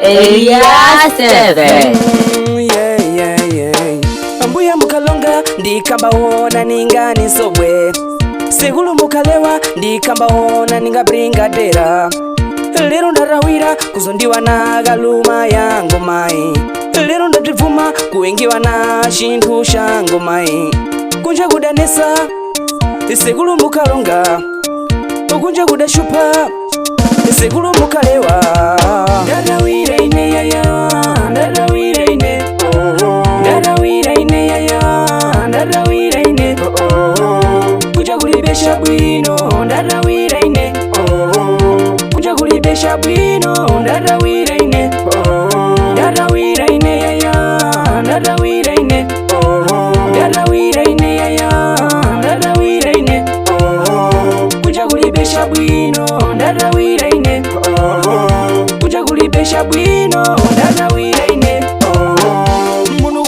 Area 7. Ambuya mukalonga ndikambaona ninga nisobwe, segulu mukalewa ndikambaona ninga bringadera. Lero ndarawira kuzondiwa na galuma yango mai, lero ndativuma kuingiwa na chinthu chango mai. Kunja kudanesa segulu mukalonga, kunja kudashupa segulu mukalewa. Ndarawira ine yaya, ndarawira ine, ndarawira ine yaya, ndarawira ine, kunja kulibesha bwino, ndarawira ine, kunja kulibesha bwino, ndarawira ine, ndarawira ine yaya, ndarawira ine, ndarawira ine yaya, ndarawira ine, kunja kulibesha bwino, ndarawira ine, kunja kulibesha bwino, ndarawira ine. Munu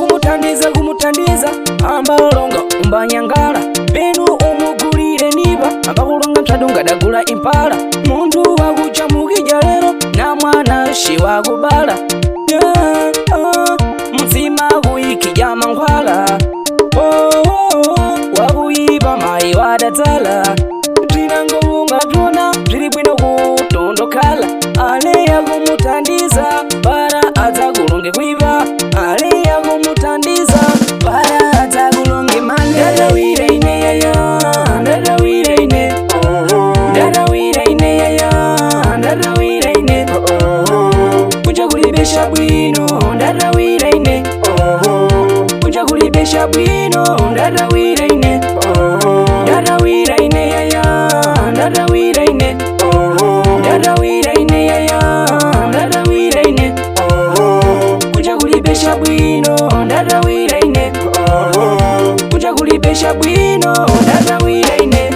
kumutandiza ambalonga umbanyangala, benu umugulire niba ambakulonga mtadunga dagula impala. Muntu wakucha mukija lero na mwana shi wakubala, mzima kuikija mankhwala, wakuipa mai wadatala. Tinango ungatona zili bwino kutondokala, ale yakumutandiza para adzakulonge kuipa, ale yakumutandiza para adzakulonge mane. Ndarawira ine yaya, ndarawira ine, ndarawira ine yaya, ndarawira ine, kunja kulibesha bwino, ndarawira ine, kunja kulibesha bwino, ndarawira ine, ndarawira ine yaya, ndarawira ine, ndarawira ine yaya, ndarawira ine, kunja kulibesha bwino, ndarawira ine, kunja kulibesha bwino, ndarawira ine.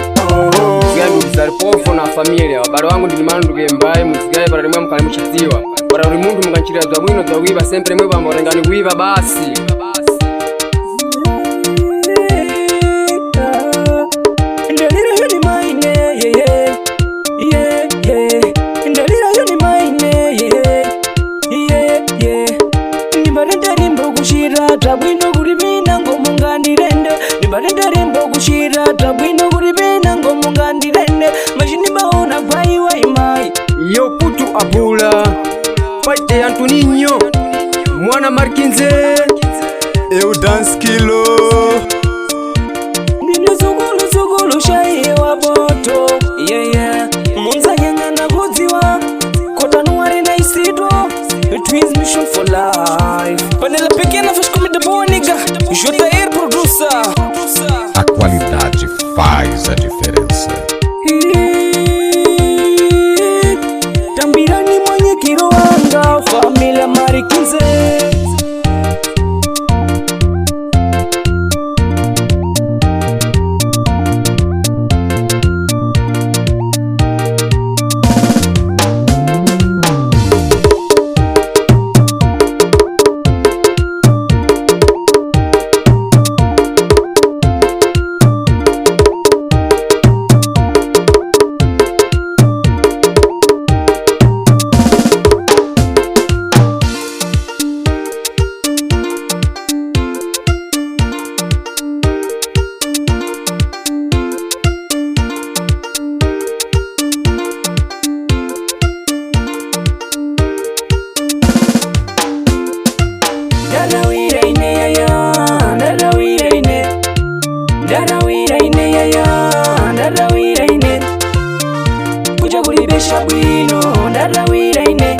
Muzari pofu na familia wabaro wangu ndilimanu ndugembaye muzigaye bararimwe mukalimuchiziwa barari muntu muganchirira za bwino za wiba sempre mwe bamorengani wiba basi. Ndalira yo ni maine ndalira yo ni maine nimbarenda rimbo kushira tabwino kulibina ngomungandirende, nimbarenda rimbo kushira tabwino kulibina ngomungandirende. Mashini baona kwaiwa imai Yo putu abula Faite Antoninho Mwana Markinze Eu dance kilo Nino zugulu shaye wa boto, Munza yenga na kudziwa Kotanuari na isido Twins mission for life. Panela pequena faz comida boa, nigga. JR producer. A qualidade faz a diferença. Tambirani mwenye Kiruanga, família Markinze. Ndarawira ine yaya, ndarawira ine, ndarawira ine yaya, ndarawira ine, kunja kulibesha bwino, ndarawira ine,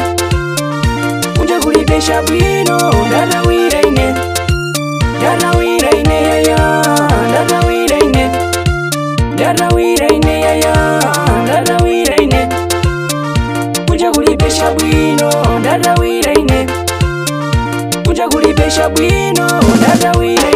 kunja kulibesha bwino, ndarawira ine, ndarawira ine yaya, ndarawira ine, ndarawira ine yaya, ndarawira ine, kunja kulibesha bwino, ndarawira ine, kunja kulibesha bwino, ndarawira